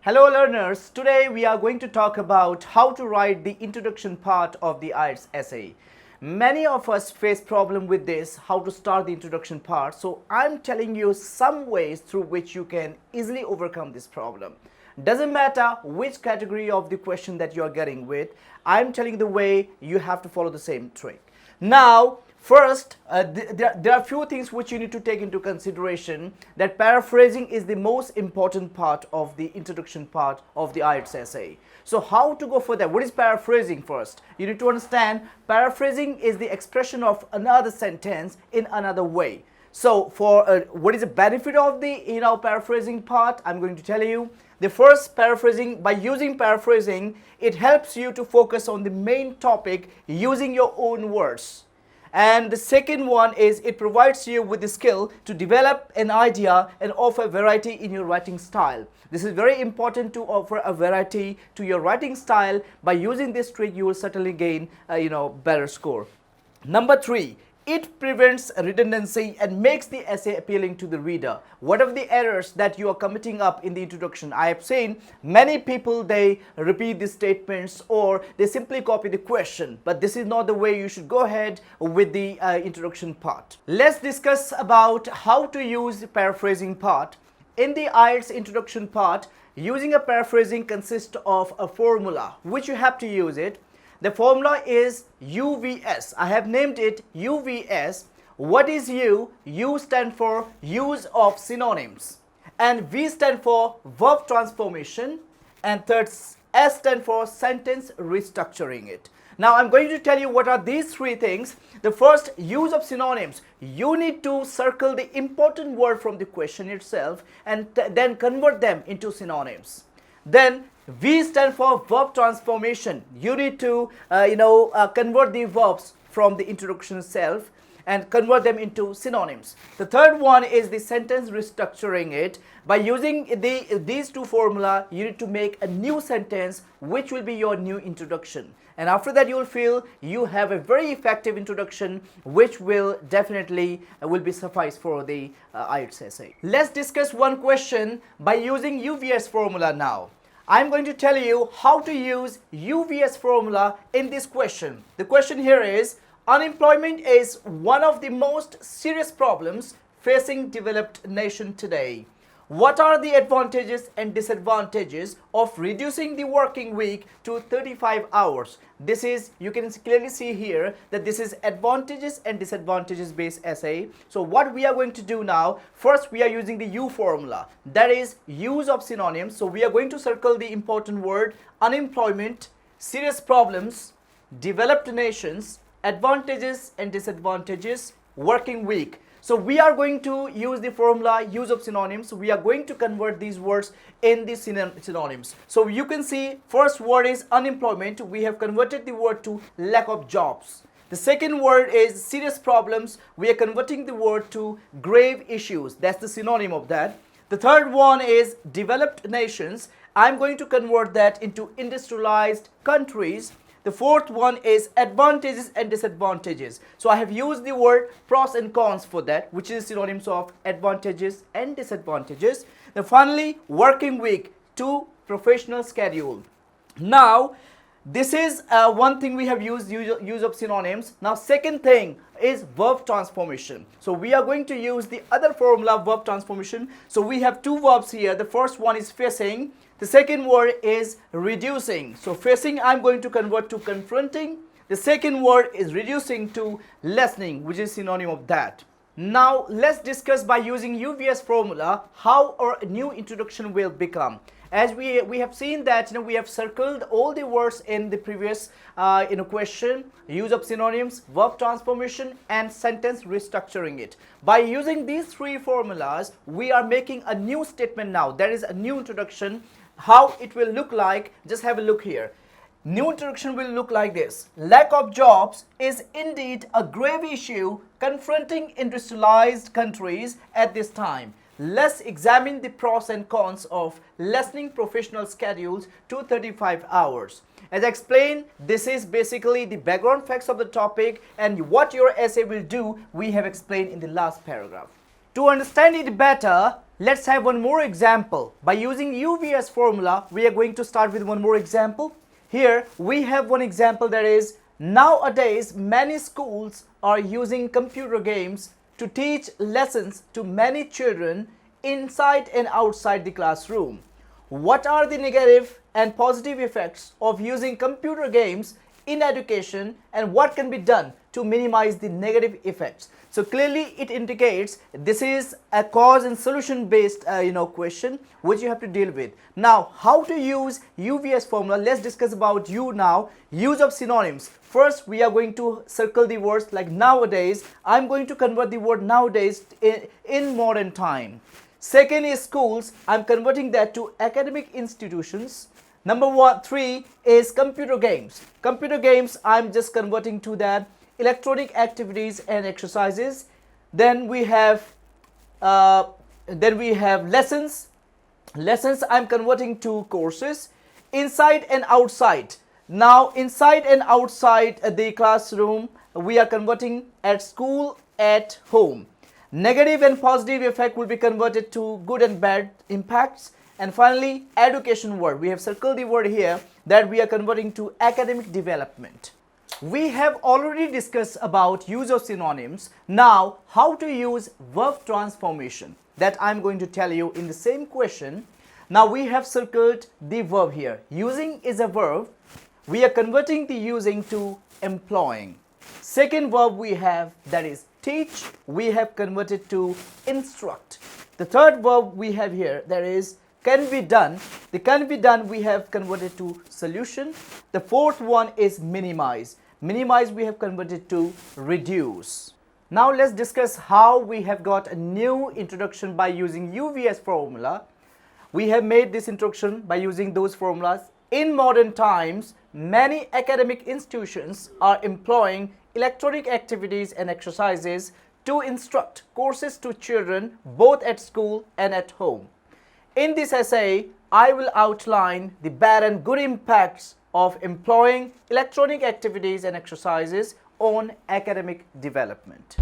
Hello learners, today we are going to talk about how to write the introduction part of the IELTS essay. Many of us face problem with this, how to start the introduction part. So I'm telling you some ways through which you can easily overcome this problem. Doesn't matter which category of the question that you are getting with, I'm telling the way you have to follow the same trick. Now, first, there are few things which you need to take into consideration, that paraphrasing is the most important part of the introduction part of the IELTS essay. So how to go for that? What is paraphrasing first? You need to understand paraphrasing is the expression of another sentence in another way. So for what is the benefit of the paraphrasing part, I'm going to tell you. The first, paraphrasing, by using paraphrasing, it helps you to focus on the main topic using your own words. And the second one is it provides you with the skill to develop an idea and offer variety in your writing style. This is very important, to offer a variety to your writing style. By using this trick, you will certainly gain better score. Number 3, it prevents redundancy and makes the essay appealing to the reader. Whatever the errors that you are committing up in the introduction, I have seen many people, they repeat the statements or they simply copy the question, but this is not the way you should go ahead with the introduction part. Let's discuss about how to use the paraphrasing part. In the IELTS introduction part, using a paraphrasing consists of a formula which you have to use it. The formula is UVS. I have named it UVS. What is U? U stand for use of synonyms. And V stand for verb transformation. And third, S stand for sentence restructuring it. Now I'm going to tell you what are these three things. The first, use of synonyms. You need to circle the important word from the question itself and then convert them into synonyms. Then V stand for verb transformation. You need to convert the verbs from the introduction itself and convert them into synonyms. The third one is the sentence restructuring it. By using these two formula, you need to make a new sentence which will be your new introduction. And after that, you will feel you have a very effective introduction which will definitely will be suffice for the IELTS essay. Let's discuss one question by using UVS formula now. I'm going to tell you how to use UVS formula in this question. The question here is, unemployment is one of the most serious problems facing developed nation today. What are the advantages and disadvantages of reducing the working week to 35 hours? This is, you can clearly see here that this is advantages and disadvantages based essay. So what we are going to do now, first we are using the U formula, that is use of synonyms. So we are going to circle the important word unemployment, serious problems, developed nations, advantages and disadvantages, working week. So we are going to use the formula use of synonyms. We are going to convert these words in the synonyms. So you can see first word is unemployment. We have converted the word to lack of jobs. The second word is serious problems. We are converting the word to grave issues. That's the synonym of that. The third one is developed nations. I'm going to convert that into industrialized countries. The fourth one is advantages and disadvantages. So I have used the word pros and cons for that, which is synonyms of advantages and disadvantages. Then finally, working week to professional schedule. Now, this is one thing we have used, use of synonyms. Now, second thing is verb transformation. So we are going to use the other formula, verb transformation. So we have two verbs here. The first one is facing. The second word is reducing. So facing I'm going to convert to confronting. The second word is reducing to lessening, which is synonym of that. Now let's discuss by using UVS formula how our new introduction will become. As we have seen that we have circled all the words in the previous question, use of synonyms, verb transformation and sentence restructuring it. By using these three formulas, we are making a new statement now. There is a new introduction. How it will look like, just have a look here. New introduction will look like this. Lack of jobs is indeed a grave issue confronting industrialized countries at this time. Let's examine the pros and cons of lessening professional schedules to 35 hours. As I explained, this is basically the background facts of the topic, and what your essay will do, we have explained in the last paragraph. To understand it better, Let's have one more example. By using UVS formula, we are going to start with one more example. Here we have one example, that is, nowadays many schools are using computer games to teach lessons to many children inside and outside the classroom. What are the negative and positive effects of using computer games in education, and what can be done to minimize the negative effects? So clearly it indicates this is a cause and solution based question which you have to deal with. Now, how to use UVS formula? Let's discuss about now. Use of synonyms. First, we are going to circle the words like nowadays. I'm going to convert the word nowadays in modern time. Second is schools. I'm converting that to academic institutions. Number 3 is computer games. Computer games, I'm just converting to that electronic activities and exercises. Then we have lessons. Lessons, I'm converting to courses. Inside and outside. Now, inside and outside the classroom, we are converting at school, at home. Negative and positive effect will be converted to good and bad impacts. And finally, education word. We have circled the word here that we are converting to academic development. We have already discussed about use of synonyms. Now, how to use verb transformation, that I'm going to tell you in the same question. Now, we have circled the verb here. Using is a verb. We are converting the using to employing. Second verb we have, that is teach. We have converted to instruct. The third verb we have here, that is can be done. The can be done we have converted to solution. The fourth one is minimize. Minimize we have converted to reduce. Now let's discuss how we have got a new introduction by using UVS formula. We have made this introduction by using those formulas. In modern times, many academic institutions are employing electronic activities and exercises to instruct courses to children both at school and at home. In this essay, I will outline the bad and good impacts of employing electronic activities and exercises on academic development.